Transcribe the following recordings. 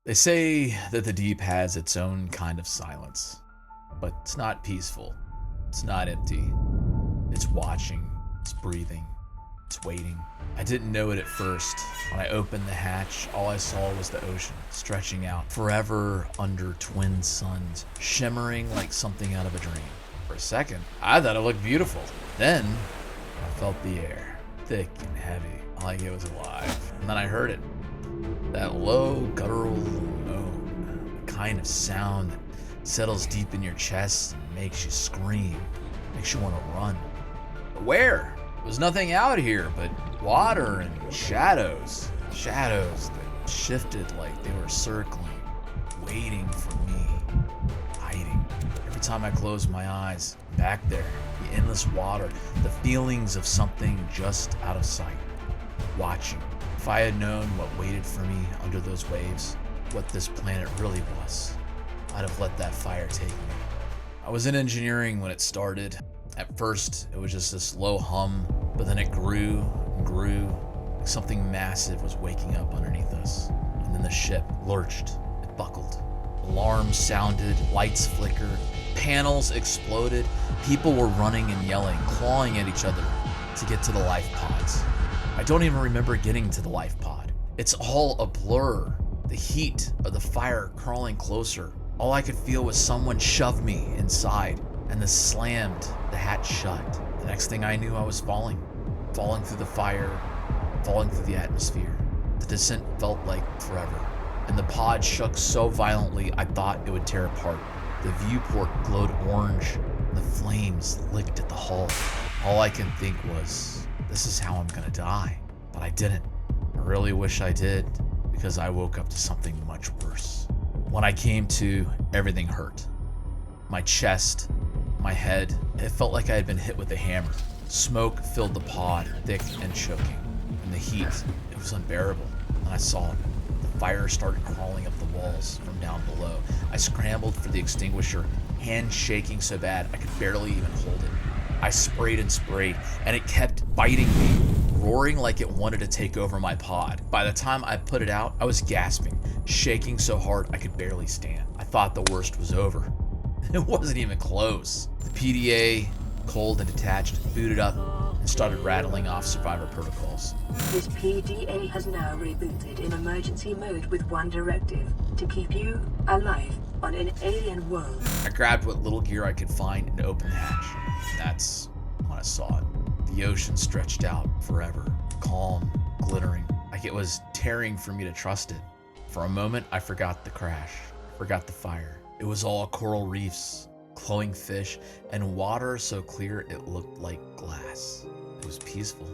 They say that the deep has its own kind of silence, but it's not peaceful. It's not empty. It's watching, it's breathing, it's waiting. I didn't know it at first. When I opened the hatch, all I saw was the ocean stretching out forever under twin suns, shimmering like something out of a dream. For a second, I thought it looked beautiful. Then, I felt the air, thick and heavy, like it was alive. And then I heard it. That low, guttural moan, the kind of sound that settles deep in your chest and makes you scream, makes you want to run. But where? There was nothing out here but water and shadows. Shadows that shifted like they were circling, waiting for me, hiding. Every time I closed my eyes, back there, the endless water, the feelings of something just out of sight, watching. If I had known what waited for me under those waves, what this planet really was, I'd have let that fire take me. I was in engineering when it started. At first, it was just this low hum, but then it grew and grew, like something massive was waking up underneath us. And then the ship lurched, it buckled. Alarms sounded, lights flickered, panels exploded, people were running and yelling, clawing at each other to get to the life pods. I don't even remember getting to the life pod. It's all a blur. The heat of the fire crawling closer. All I could feel was someone shove me inside and then slammed the hatch shut. The next thing I knew, I was falling through the fire, falling through the atmosphere. The descent felt like forever, and the pod shook so violently I thought it would tear apart. The viewport glowed orange, and the flames licked at the hull. All I can think was, this is how I'm gonna die. But I didn't. I really wish I did, because I woke up to something much worse. When I came to, everything hurt. My chest, my head, it felt like I had been hit with a hammer. Smoke filled the pod, thick and choking. And the heat, it was unbearable. And I saw it. The fire started crawling up the walls from down below. I scrambled for the extinguisher, hand shaking so bad I could barely even hold it. I sprayed and sprayed, and it kept biting me, roaring like it wanted to take over my pod. By the time I put it out, I was gasping, shaking so hard I could barely stand. I thought the worst was over. It wasn't even close. The PDA, cold and detached, booted up and started rattling off survivor protocols. This PDA has now rebooted in emergency mode with one directive: to keep you alive on an alien world. I grabbed what little gear I could find and opened the hatch. That's when I saw it. The ocean stretched out forever, calm, glittering, like it was tearing for me to trust it. For a moment, I forgot the crash, forgot the fire. It was all coral reefs, glowing fish, and water so clear it looked like glass. It was peaceful.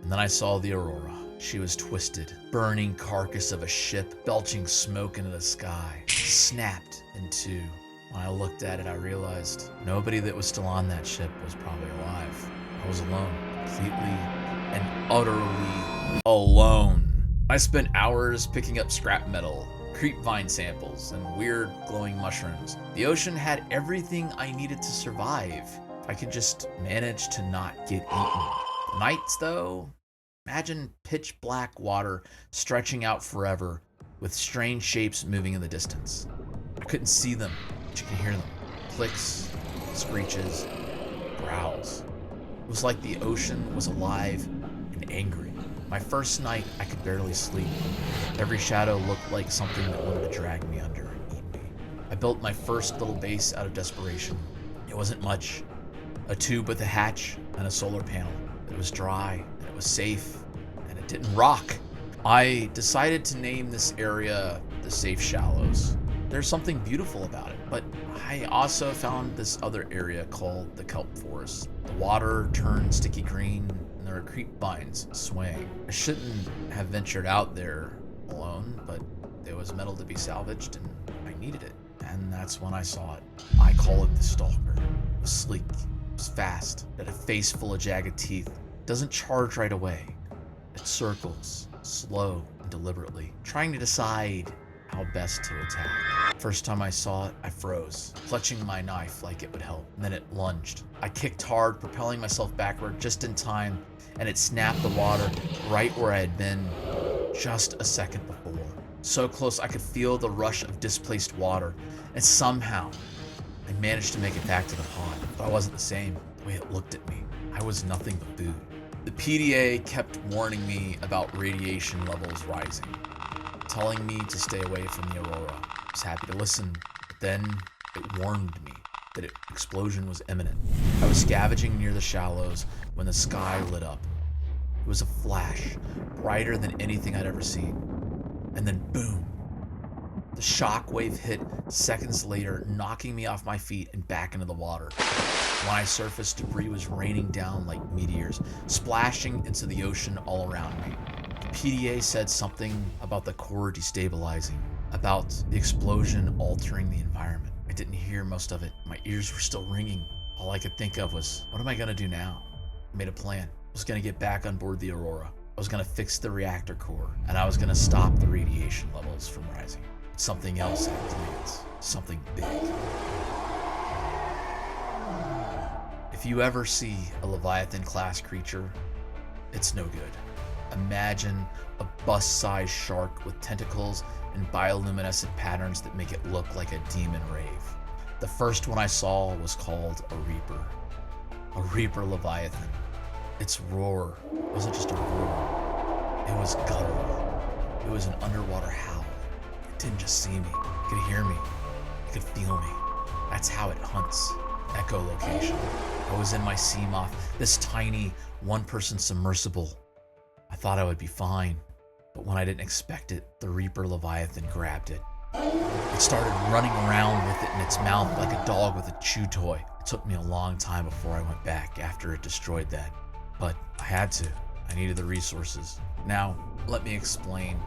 And then I saw the Aurora. She was twisted, burning carcass of a ship, belching smoke into the sky, snapped in two. When I looked at it, I realized nobody that was still on that ship was probably alive. I was alone, completely and utterly alone. I spent hours picking up scrap metal, creep vine samples, and weird glowing mushrooms. The ocean had everything I needed to survive. If I could just manage to not get eaten. Nights, though, imagine pitch black water stretching out forever with strange shapes moving in the distance. I couldn't see them, but you can hear them. Clicks, screeches, growls. It was like the ocean was alive and angry. My first night, I could barely sleep. Every shadow looked like something that wanted to drag me under and eat me. I built my first little base out of desperation. It wasn't much. A tube with a hatch and a solar panel. It was dry, and it was safe, and it didn't rock. I decided to name this area the Safe Shallows. There's something beautiful about it, but I also found this other area called the Kelp Forest. The water turned sticky green, and there were creep vines swaying. I shouldn't have ventured out there alone, but there was metal to be salvaged, and I needed it. And that's when I saw it. I call it the Stalker. It was sleek, it was fast, it had a face full of jagged teeth. It doesn't charge right away. It circles, slow and deliberately, trying to decide how best to attack. First time I saw it, I froze, clutching my knife like it would help. And then it lunged. I kicked hard, propelling myself backward just in time, and it snapped the water right where I had been just a second before. So close I could feel the rush of displaced water, and somehow I managed to make it back to the pond, but I wasn't the same. The way it looked at me, I was nothing but food. The PDA kept warning me about radiation levels rising, telling me to stay away from the aurora. I was happy to listen, but then it warned me that an explosion was imminent. I was scavenging near the shallows when the sky lit up. It was a flash, brighter than anything I'd ever seen. And then boom, the shockwave hit seconds later, knocking me off my feet and back into the water. When I surfaced, debris was raining down like meteors, splashing into the ocean all around me. The PDA said something about the core destabilizing, about the explosion altering the environment. I didn't hear most of it. My ears were still ringing. All I could think of was, what am I gonna do now? I made a plan. I was gonna get back on board the Aurora. I was gonna fix the reactor core, and I was gonna stop the radiation levels from rising. But something else had plans. Something big. If you ever see a Leviathan-class creature, it's no good. Imagine a bus-sized shark with tentacles and bioluminescent patterns that make it look like a demon rave. The first one I saw was called a Reaper. A Reaper Leviathan. Its roar wasn't just a roar, it was guttural. It was an underwater howl. It didn't just see me, it could hear me, it could feel me. That's how it hunts. Echolocation. I was in my Seamoth, this tiny one-person submersible. I thought I would be fine, but when I didn't expect it, the Reaper Leviathan grabbed it. It started running around with it in its mouth like a dog with a chew toy. It took me a long time before I went back after it destroyed that, but I had to. I needed the resources. Now, let me explain.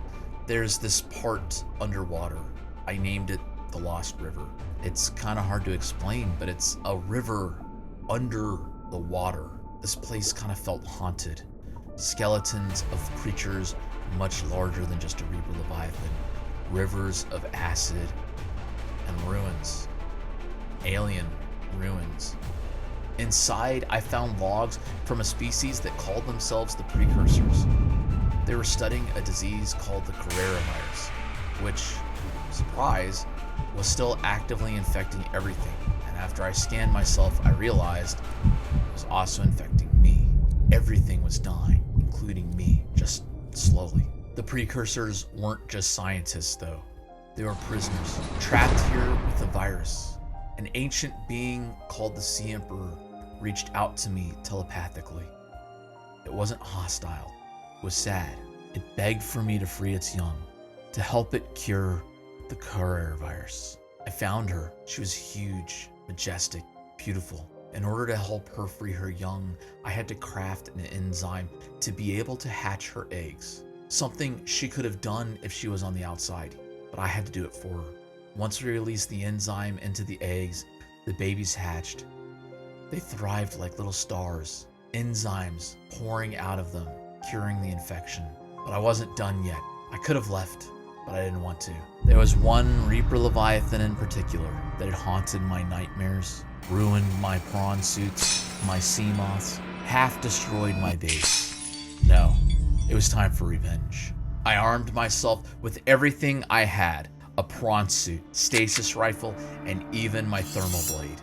There's this part underwater. I named it the Lost River. It's kind of hard to explain, but it's a river under the water. This place kind of felt haunted. Skeletons of creatures much larger than just a Reaper Leviathan. Rivers of acid and ruins. Alien ruins. Inside, I found logs from a species that called themselves the Precursors. They were studying a disease called the coronavirus, which, surprise, was still actively infecting everything. And after I scanned myself, I realized it was also infecting me. Everything was dying, including me, just slowly. The Precursors weren't just scientists, though. They were prisoners, trapped here with the virus. An ancient being called the Sea Emperor reached out to me telepathically. It wasn't hostile. It was sad. It begged for me to free its young, to help it cure the coronavirus. I found her. She was huge, majestic, beautiful. In order to help her free her young, I had to craft an enzyme to be able to hatch her eggs. Something she could have done if she was on the outside, but I had to do it for her. Once we released the enzyme into the eggs, the babies hatched. They thrived like little stars, enzymes pouring out of them, curing the infection. But I wasn't done yet. I could have left, but I didn't want to. There was one Reaper Leviathan in particular that had haunted my nightmares, ruined my prawn suits, my sea moths, half destroyed my base. No, it was time for revenge. I armed myself with everything I had, a prawn suit, stasis rifle, and even my thermal blade.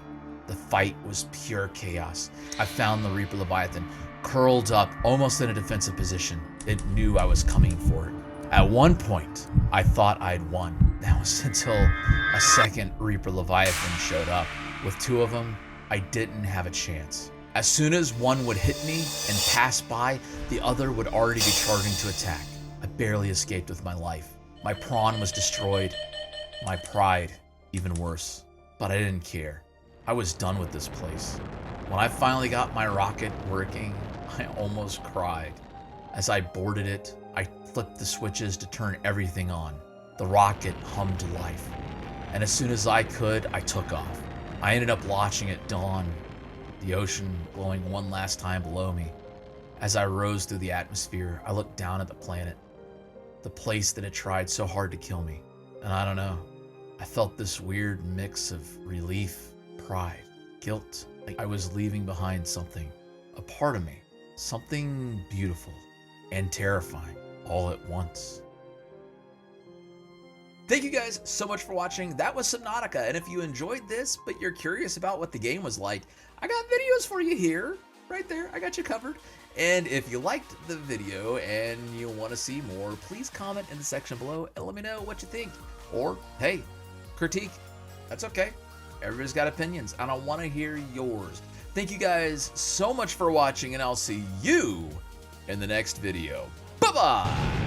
The fight was pure chaos. I found the Reaper Leviathan, curled up almost in a defensive position. It knew I was coming for it. At one point, I thought I'd won. That was until a second Reaper Leviathan showed up. With two of them, I didn't have a chance. As soon as one would hit me and pass by, the other would already be charging to attack. I barely escaped with my life. My prawn was destroyed. My pride, even worse. But I didn't care. I was done with this place. When I finally got my rocket working, I almost cried. As I boarded it, I flipped the switches to turn everything on. The rocket hummed to life. And as soon as I could, I took off. I ended up watching it dawn, the ocean glowing one last time below me. As I rose through the atmosphere, I looked down at the planet, the place that had tried so hard to kill me. And I don't know, I felt this weird mix of relief, pride, guilt, like I was leaving behind something, a part of me, something beautiful and terrifying all at once. Thank you guys so much for watching. That was Subnautica, and if you enjoyed this, but you're curious about what the game was like, I got videos for you here, right there. I got you covered. And if you liked the video and you want to see more, please comment in the section below and let me know what you think. Or, hey, critique. That's okay. Everybody's got opinions, and I want to hear yours. Thank you guys so much for watching, and I'll see you in the next video. Bye-bye!